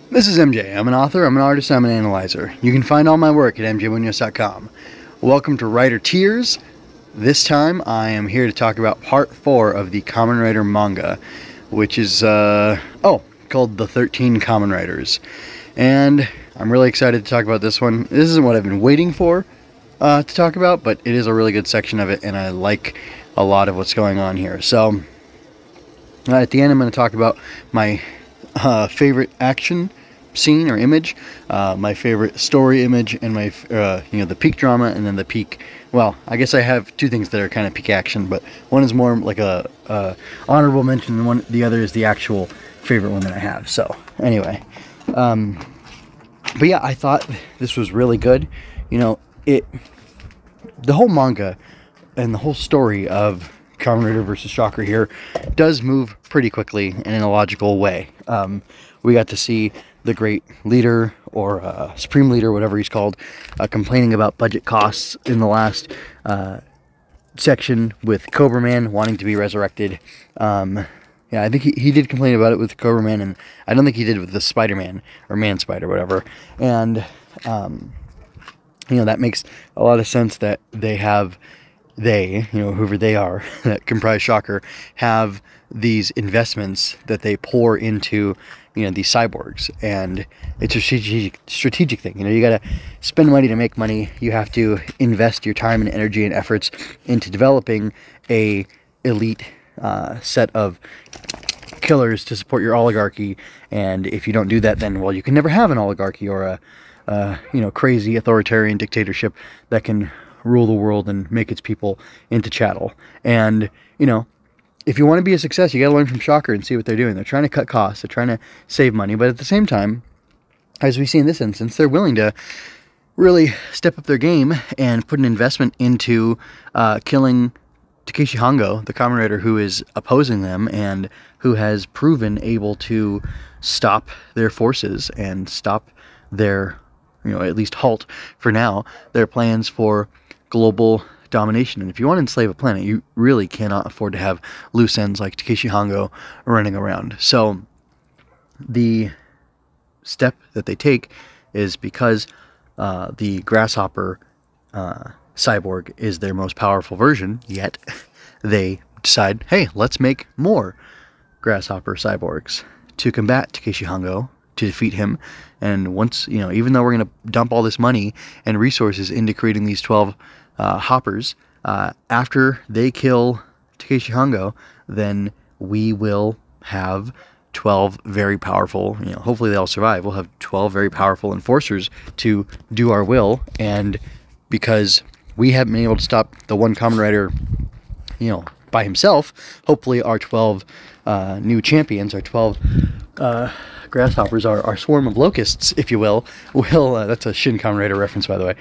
This is MJ. I'm an author, I'm an artist, I'm an analyzer. You can find all my work at mjmunoz.com. Welcome to Writer Tears. This time I am here to talk about part 4 of the Kamen Rider manga, which is called The 13 Kamen Riders. And I'm really excited to talk about this one. This isn't what I've been waiting for to talk about, but it is a really good section of it, and I like a lot of what's going on here. So at the end I'm going to talk about my favorite action scene or image, my favorite story image, and my the peak drama, and then the peak, well, I guess I have two things that are kind of peak action, but one is more like a honorable mention, and the other is the actual favorite one that I have. So anyway, but yeah, I thought this was really good. The whole manga and the whole story of Kamen Rider versus Shocker here does move pretty quickly and in a logical way. We got to see the great leader, or supreme leader, whatever he's called, complaining about budget costs in the last section with Cobra Man wanting to be resurrected. Yeah, I think he did complain about it with Cobra Man, and I don't think he did with the Spider-Man, or Man Spider, whatever. And, that makes a lot of sense that whoever they are that comprise Shocker, have these investments that they pour into, these cyborgs. And it's a strategic thing. You got to spend money to make money. You have to invest your time and energy and efforts into developing a elite set of killers to support your oligarchy. And if you don't do that, then, well, you can never have an oligarchy or a crazy authoritarian dictatorship that can rule the world and make its people into chattel. And if you want to be a success, you got to learn from Shocker and see what they're doing. They're trying to cut costs, they're trying to save money, but at the same time, as we see in this instance, they're willing to really step up their game and put an investment into killing Takeshi Hongo, the Kamen Rider who is opposing them and who has proven able to stop their forces and stop their, at least halt for now, their plans for global domination. And if you want to enslave a planet, you really cannot afford to have loose ends like Takeshi Hongo running around. So the step that they take is because the grasshopper cyborg is their most powerful version yet, they decide, hey, let's make more grasshopper cyborgs to combat Takeshi Hongo, to defeat him. And once, even though we're going to dump all this money and resources into creating these 12 hoppers, after they kill Takeshi Hongo, then we will have 12 very powerful, hopefully they all survive, we'll have 12 very powerful enforcers to do our will. And because we haven't been able to stop the one Kamen Rider, by himself, hopefully our 12 new champions, our 12 grasshoppers, our swarm of locusts, if you will, that's a Shin Kamen Rider reference, by the way,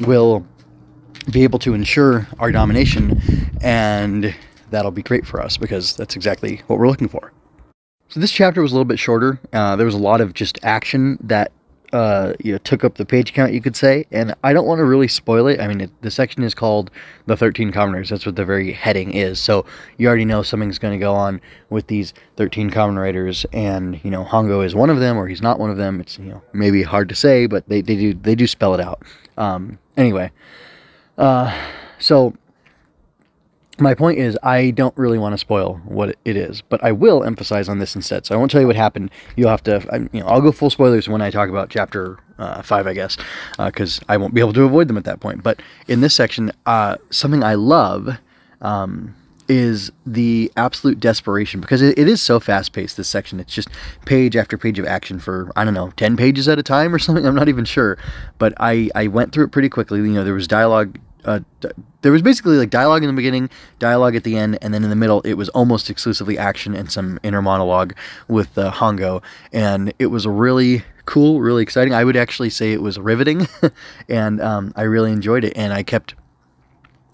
will be able to ensure our domination, and that'll be great for us, because that's exactly what we're looking for. So this chapter was a little bit shorter. There was a lot of just action that took up the page count, you could say, and I don't want to really spoil it. I mean, the section is called The 13 Kamen Riders. That's what the very heading is, so you already know something's going to go on with these 13 Kamen Riders, and Hongo is one of them, or he's not one of them. It's maybe hard to say, but they do spell it out. Anyway, so my point is, I don't really want to spoil what it is, but I will emphasize on this instead. So I won't tell you what happened. You'll have to, I'll go full spoilers when I talk about chapter 5, I guess, because I won't be able to avoid them at that point. But in this section, something I love is the absolute desperation, because it is so fast-paced, this section. It's just page after page of action for, I don't know, 10 pages at a time or something. I'm not even sure. But I went through it pretty quickly. There was dialogue. There was basically like dialogue in the beginning, dialogue at the end, and then in the middle it was almost exclusively action and some inner monologue with Hongo, and it was really cool, really exciting. I would actually say it was riveting, and I really enjoyed it, and I kept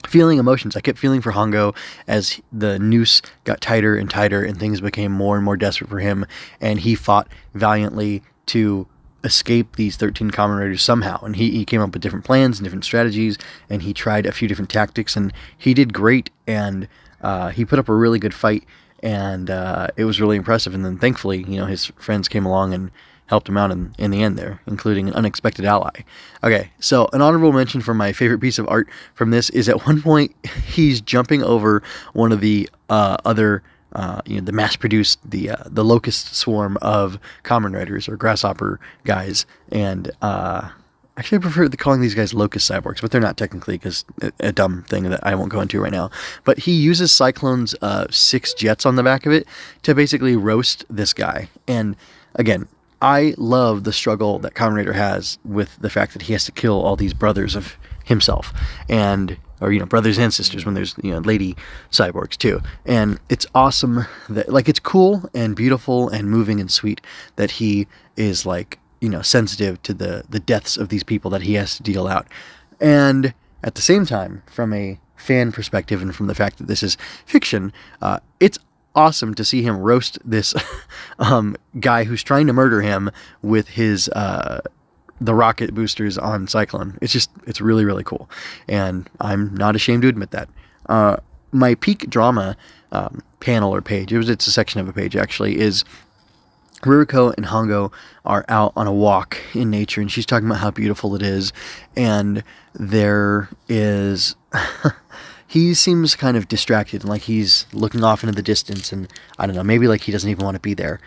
feeling emotions. I kept feeling for Hongo as the noose got tighter and tighter, and things became more and more desperate for him, and he fought valiantly to escape these 13 Kamen Riders somehow, and he came up with different plans and different strategies, and he tried a few different tactics, and he did great, and he put up a really good fight, and it was really impressive. And then thankfully, his friends came along and helped him out in the end there, including an unexpected ally. Okay, so an honorable mention for my favorite piece of art from this is at one point he's jumping over one of the other the mass-produced, the locust swarm of Kamen Riders or grasshopper guys, and actually I prefer calling these guys locust cyborgs, but they're not technically, because a dumb thing that I won't go into right now. But he uses Cyclone's 6 jets on the back of it to basically roast this guy. And again, I love the struggle that Kamen Rider has with the fact that he has to kill all these brothers of himself, or brothers and sisters when there's lady cyborgs too. And it's awesome that, like, it's cool and beautiful and moving and sweet that he is, like, sensitive to the deaths of these people that he has to deal out. And at the same time, from a fan perspective and from the fact that this is fiction, it's awesome to see him roast this guy who's trying to murder him with his the rocket boosters on Cyclone. It's really, really cool. And I'm not ashamed to admit that. My peak drama panel or page, it's a section of a page actually, is Ruriko and Hongo are out on a walk in nature, and she's talking about how beautiful it is, and there is he seems kind of distracted, and like he's looking off into the distance, and I don't know, maybe like he doesn't even want to be there,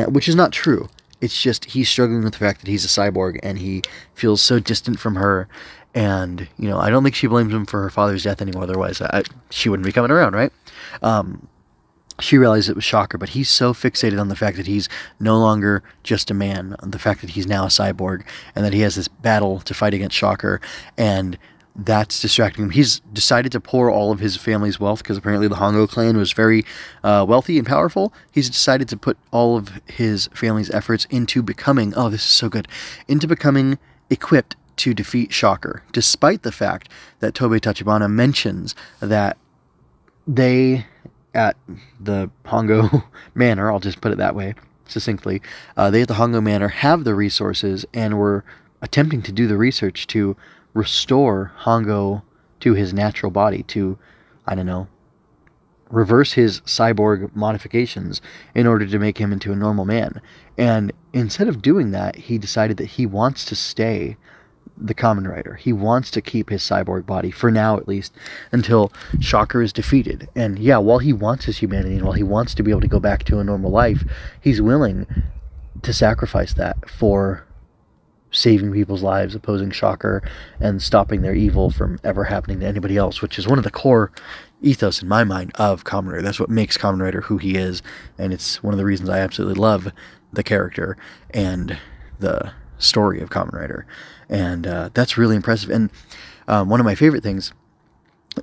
which is not true. It's just he's struggling with the fact that he's a cyborg, and he feels so distant from her, and I don't think she blames him for her father's death anymore, otherwise she wouldn't be coming around, right? She realized it was Shocker, but he's so fixated on the fact that he's no longer just a man, on the fact that he's now a cyborg, and that he has this battle to fight against Shocker, and that's distracting him. He's decided to pour all of his family's wealth, because apparently the Hongo clan was very wealthy and powerful. He's decided to put all of his family's efforts into becoming, oh, this is so good, into becoming equipped to defeat Shocker, despite the fact that Tobei Tachibana mentions that they, at the Hongo Manor, I'll just put it that way, succinctly, they at the Hongo Manor have the resources and were attempting to do the research to restore Hongo to his natural body, to, I don't know, reverse his cyborg modifications in order to make him into a normal man. And instead of doing that, he decided that he wants to stay the Kamen Rider. He wants to keep his cyborg body, for now at least, until Shocker is defeated. And yeah, while he wants his humanity, and while he wants to be able to go back to a normal life, he's willing to sacrifice that for saving people's lives, opposing Shocker, and stopping their evil from ever happening to anybody else, which is one of the core ethos in my mind of Kamen Rider. That's what makes Kamen Rider who he is, and it's one of the reasons I absolutely love the character and the story of Kamen Rider. And that's really impressive. And one of my favorite things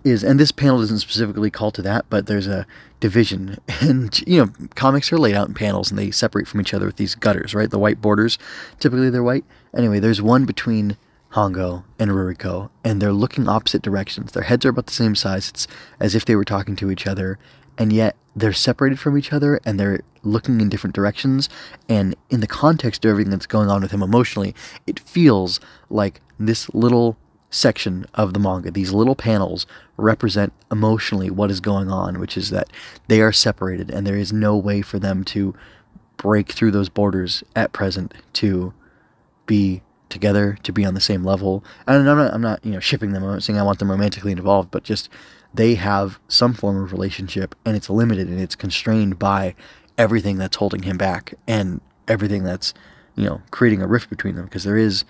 is, and this panel doesn't specifically call to that, but there's a division, and comics are laid out in panels and they separate from each other with these gutters, right? The white borders, typically they're white. Anyway, there's one between Hongo and Ruriko, and they're looking opposite directions. Their heads are about the same size. It's as if they were talking to each other, and yet they're separated from each other and they're looking in different directions. And in the context of everything that's going on with him emotionally, it feels like this little section of the manga, these little panels, represent emotionally what is going on, which is that they are separated and there is no way for them to break through those borders at present to be together, to be on the same level. And I'm not shipping them. I'm not saying I want them romantically involved, but just they have some form of relationship, and it's limited and it's constrained by everything that's holding him back and everything that's creating a rift between them, because there is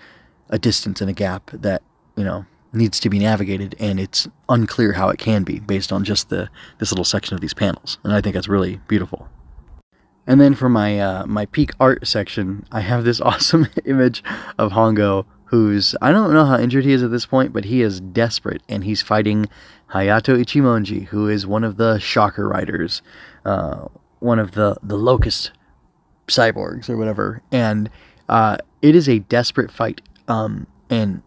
a distance and a gap that needs to be navigated, and it's unclear how it can be based on just this little section of these panels. And I think that's really beautiful. And then for my my peak art section, I have this awesome image of Hongo, who's, I don't know how injured he is at this point, but he is desperate, and he's fighting Hayato Ichimonji, who is one of the Shocker Riders, one of the locust cyborgs or whatever. And it is a desperate fight. And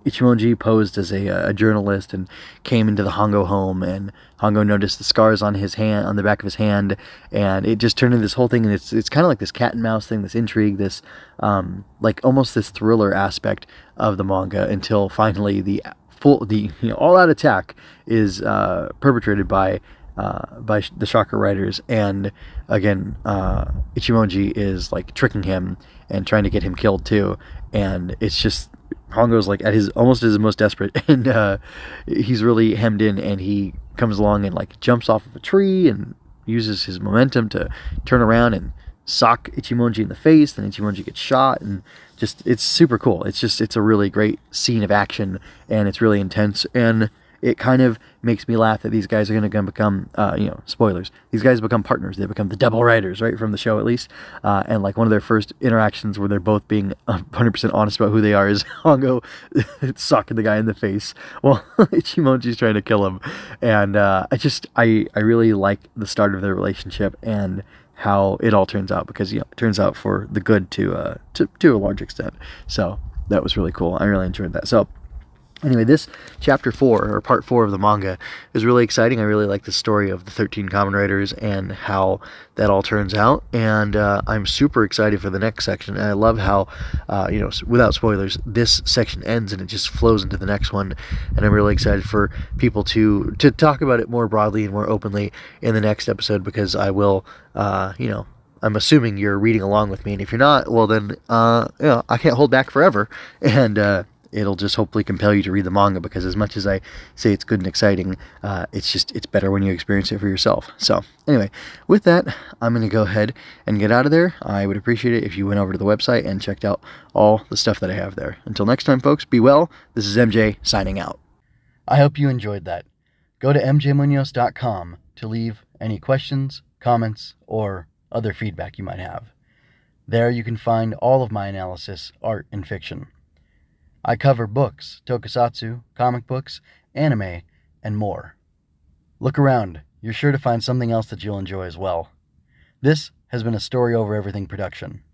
Ichimonji posed as a journalist and came into the Hongo home, and Hongo noticed the scars on his hand, on the back of his hand, and it just turned into this whole thing. And it's kind of like this cat and mouse thing, this intrigue, this like almost this thriller aspect of the manga, until finally the all-out attack is perpetrated by by the Shocker writers. And again, Ichimonji is like tricking him and trying to get him killed too. And it's just Hongo's like at his almost his most desperate, and he's really hemmed in. And he comes along and like jumps off of a tree and uses his momentum to turn around and sock Ichimonji in the face. Then Ichimonji gets shot, and just it's super cool. It's a really great scene of action, and it's really intense, and it kind of makes me laugh that these guys are going to become, spoilers. These guys become partners. They become the Double Riders, right, from the show at least. And like one of their first interactions where they're both being 100% honest about who they are is Hongo socking the guy in the face while Ichimonji's trying to kill him. And I really like the start of their relationship and how it all turns out, because it turns out for the good to a large extent. So that was really cool. I really enjoyed that. So anyway, this chapter 4, or part 4 of the manga, is really exciting. I really like the story of the 13 Kamen Riders and how that all turns out. And I'm super excited for the next section. And I love how, without spoilers, this section ends and it just flows into the next one. And I'm really excited for people to talk about it more broadly and more openly in the next episode, because I will, I'm assuming you're reading along with me. And if you're not, well then, I can't hold back forever. And, it'll just hopefully compel you to read the manga, because as much as I say it's good and exciting, it's better when you experience it for yourself. So anyway, with that, I'm going to go ahead and get out of there. I would appreciate it if you went over to the website and checked out all the stuff that I have there. Until next time, folks, be well. This is MJ signing out. I hope you enjoyed that. Go to mjmunoz.com to leave any questions, comments, or other feedback you might have. There you can find all of my analysis, art, and fiction. I cover books, tokusatsu, comic books, anime, and more. Look around. You're sure to find something else that you'll enjoy as well. This has been a Story Over Everything production.